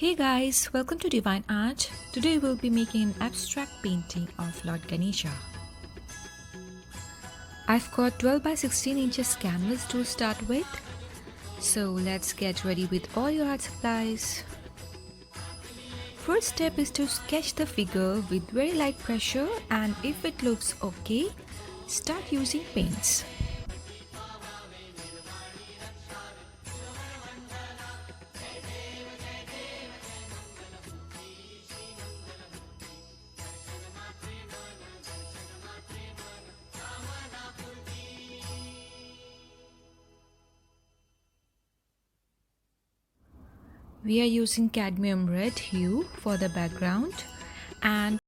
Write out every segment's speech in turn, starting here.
Hey guys, welcome to Divine Art. Today we'll be making an abstract painting of Lord Ganesha. I've got 12 by 16 inches canvas to start with. So let's get ready with all your art supplies. First step is to sketch the figure with very light pressure, and if it looks okay, start using paints. We are using cadmium red hue for the background, and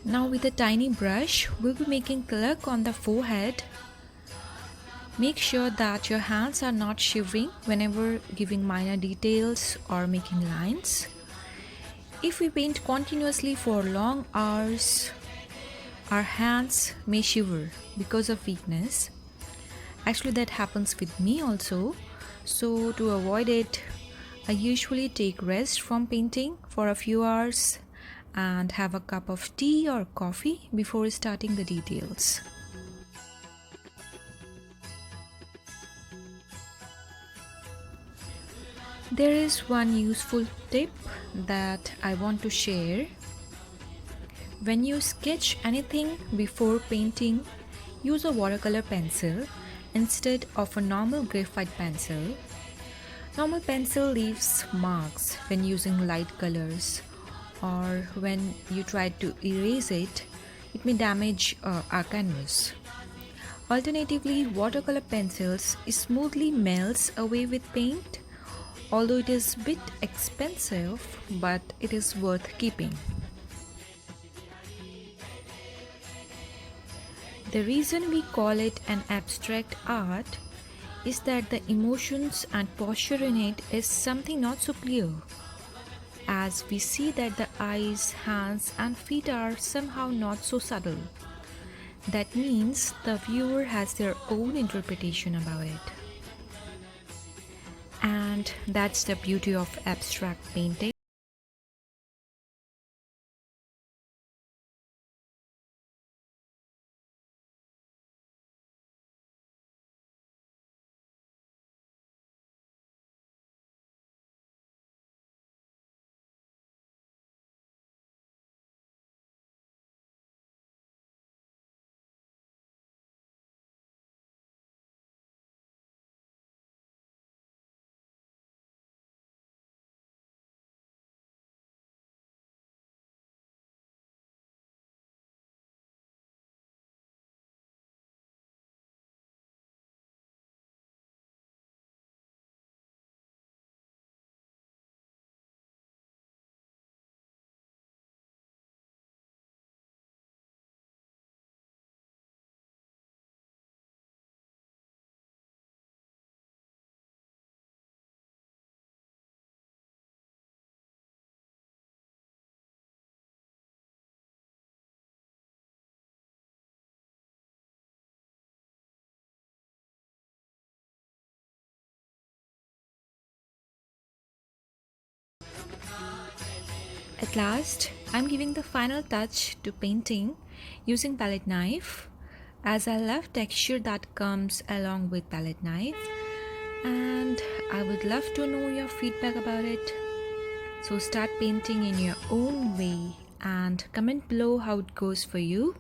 Now with a tiny brush, we'll be making tilak on the forehead. Make sure that your hands are not shivering whenever giving minor details or making lines. If we paint continuously for long hours, our hands may shiver because of weakness. Actually, that happens with me also. So to avoid it, I usually take rest from painting for a few hours and have a cup of tea or coffee before starting the details. There is one useful tip that I want to share. When you sketch anything before painting, use a watercolor pencil instead of a normal graphite pencil. Normal pencil leaves marks when using light colors, or when you try to erase it, it may damage our canvas. Alternatively, watercolor pencils smoothly melts away with paint, although it is a bit expensive, but it is worth keeping. The reason we call it an abstract art is that the emotions and posture in it is something not so clear, as we see that the eyes, hands and feet are somehow not so subtle. That means the viewer has their own interpretation about it. And that's the beauty of abstract painting. At last, I'm giving the final touch to painting using palette knife, as I love texture that comes along with palette knife, and I would love to know your feedback about it. So start painting in your own way and comment below how it goes for you.